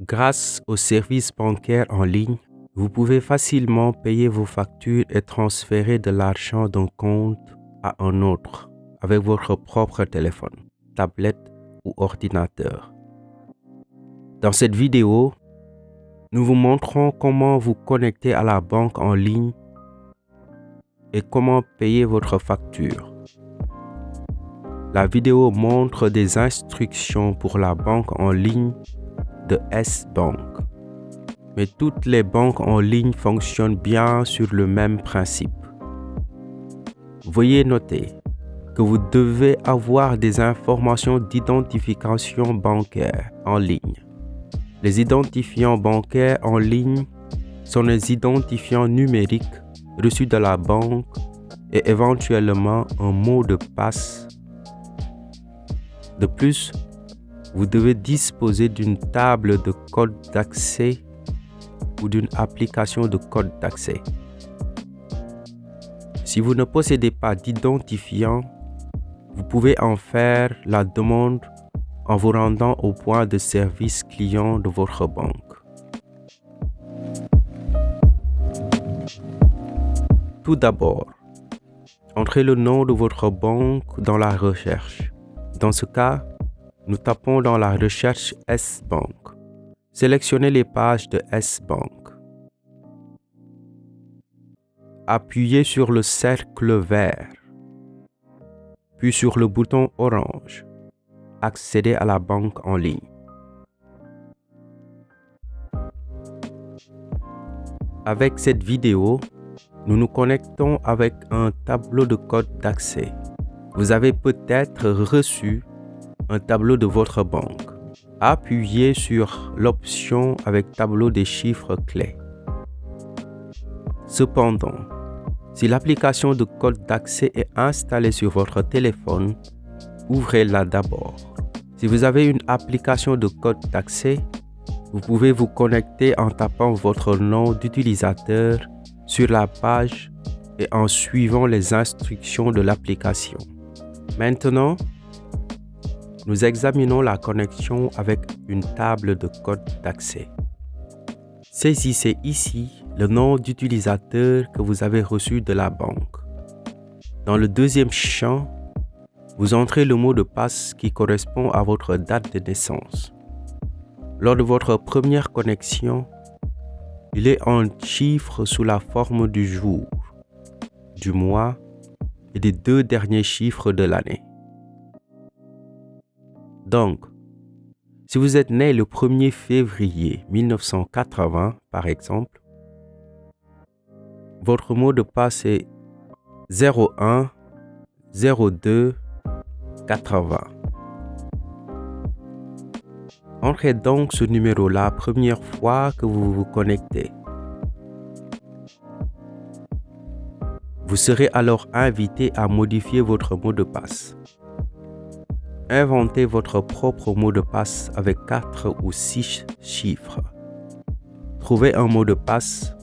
Grâce aux services bancaires en ligne, vous pouvez facilement payer vos factures et transférer de l'argent d'un compte à un autre avec votre propre téléphone, tablette ou ordinateur. Dans cette vidéo, nous vous montrons comment vous connecter à la banque en ligne et comment payer votre facture. La vidéo montre des instructions pour la banque en ligne de S-Bank. Mais toutes les banques en ligne fonctionnent bien sur le même principe. Veuillez noter que vous devez avoir des informations d'identification bancaire en ligne. Les identifiants bancaires en ligne sont les identifiants numériques reçus de la banque et éventuellement un mot de passe. De plus, vous devez disposer d'une table de code d'accès ou d'une application de code d'accès. Si vous ne possédez pas d'identifiant, vous pouvez en faire la demande en vous rendant au point de service client de votre banque. Tout d'abord, entrez le nom de votre banque dans la recherche. Dans ce cas, nous tapons dans la recherche S-Bank. Sélectionnez les pages de S-Bank. Appuyez sur le cercle vert, puis sur le bouton orange. Accéder à la banque en ligne. Avec cette vidéo, nous nous connectons avec un tableau de code d'accès. Vous avez peut-être reçu un tableau de votre banque. Appuyez sur l'option avec tableau des chiffres clés. Cependant, si l'application de code d'accès est installée sur votre téléphone, ouvrez-la d'abord. Si vous avez une application de code d'accès, vous pouvez vous connecter en tapant votre nom d'utilisateur sur la page et en suivant les instructions de l'application. Maintenant, nous examinons la connexion avec une table de code d'accès. Saisissez ici le nom d'utilisateur que vous avez reçu de la banque. Dans le deuxième champ, vous entrez le mot de passe qui correspond à votre date de naissance. Lors de votre première connexion, il est en chiffres sous la forme du jour, du mois et des 2 derniers chiffres de l'année. Donc, si vous êtes né le 1er février 1980, par exemple, votre mot de passe est 01 02 80. Entrez donc ce numéro la première fois que vous vous connectez. Vous serez alors invité à modifier votre mot de passe. Inventez votre propre mot de passe avec 4 ou 6 chiffres. Trouvez un mot de passe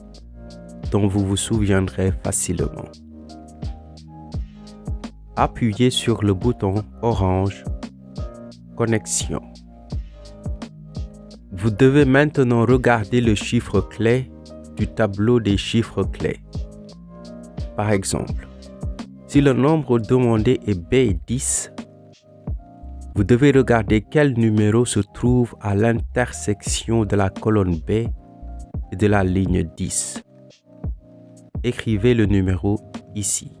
dont vous vous souviendrez facilement. Appuyez sur le bouton orange Connexion. Vous devez maintenant regarder le chiffre clé du tableau des chiffres clés. Par exemple, si le nombre demandé est B10, vous devez regarder quel numéro se trouve à l'intersection de la colonne B et de la ligne 10. Écrivez le numéro ici.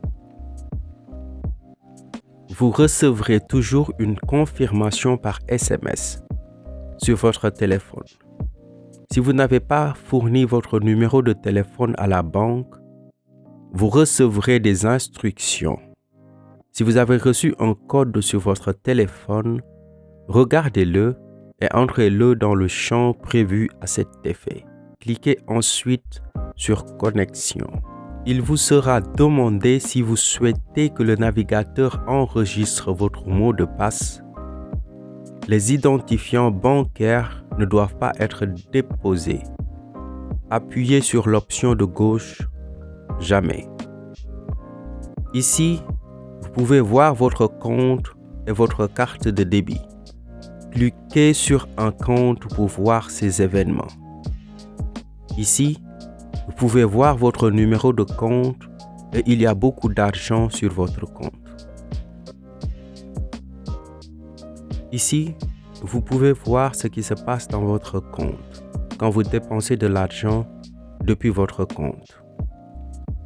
Vous recevrez toujours une confirmation par SMS sur votre téléphone. Si vous n'avez pas fourni votre numéro de téléphone à la banque, vous recevrez des instructions. Si vous avez reçu un code sur votre téléphone, regardez-le et entrez-le dans le champ prévu à cet effet. Cliquez ensuite sur Connexion. Il vous sera demandé si vous souhaitez que le navigateur enregistre votre mot de passe. Les identifiants bancaires ne doivent pas être déposés. Appuyez sur l'option de gauche « Jamais ». Ici, vous pouvez voir votre compte et votre carte de débit. Cliquez sur un compte pour voir ces événements. Ici, vous pouvez voir votre numéro de compte et il y a beaucoup d'argent sur votre compte. Ici, vous pouvez voir ce qui se passe dans votre compte quand vous dépensez de l'argent depuis votre compte.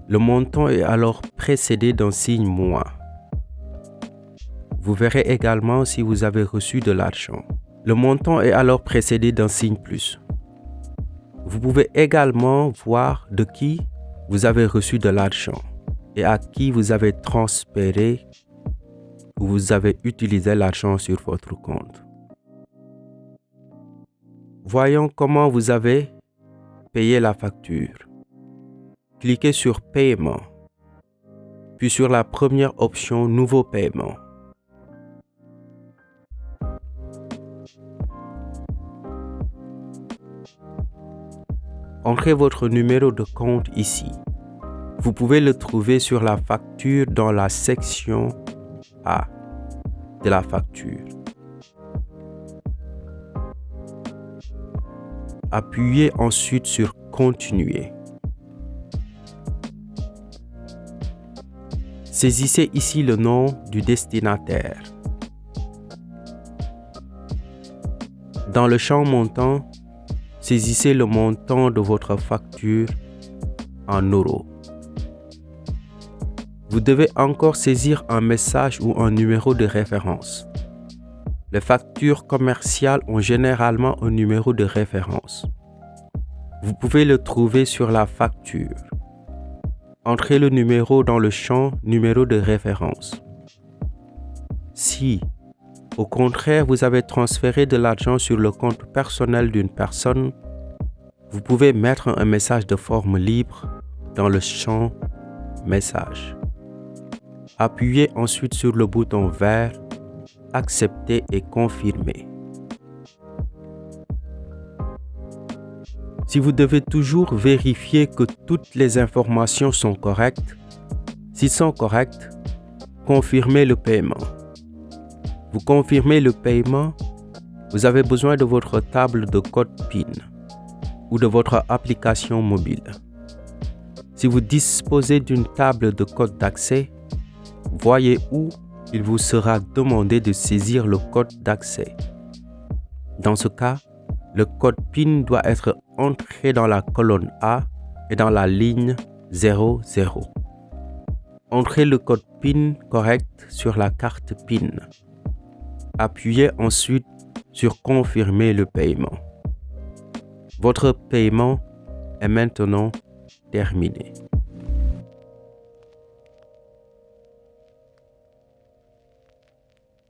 Le montant est alors précédé d'un signe moins. Vous verrez également si vous avez reçu de l'argent. Le montant est alors précédé d'un signe plus. Vous pouvez également voir de qui vous avez reçu de l'argent et à qui vous avez transféré ou vous avez utilisé l'argent sur votre compte. Voyons comment vous avez payé la facture. Cliquez sur Paiement, puis sur la première option Nouveau paiement. Entrez votre numéro de compte ici. Vous pouvez le trouver sur la facture dans la section A de la facture. Appuyez ensuite sur Continuer. Saisissez ici le nom du destinataire. Dans le champ montant, saisissez le montant de votre facture en euros. Vous devez encore saisir un message ou un numéro de référence. Les factures commerciales ont généralement un numéro de référence. Vous pouvez le trouver sur la facture. Entrez le numéro dans le champ Numéro de référence. Si, au contraire, vous avez transféré de l'argent sur le compte personnel d'une personne, vous pouvez mettre un message de forme libre dans le champ Message. Appuyez ensuite sur le bouton vert Accepter et confirmer. Si vous devez toujours vérifier que toutes les informations sont correctes, s'ils sont corrects, confirmez le paiement. Vous confirmez le paiement, vous avez besoin de votre table de code PIN ou de votre application mobile. Si vous disposez d'une table de code d'accès, voyez où il vous sera demandé de saisir le code d'accès. Dans ce cas, le code PIN doit être entré dans la colonne A et dans la ligne 00. Entrez le code PIN correct sur la carte PIN. Appuyez ensuite sur Confirmer le paiement. Votre paiement est maintenant terminé.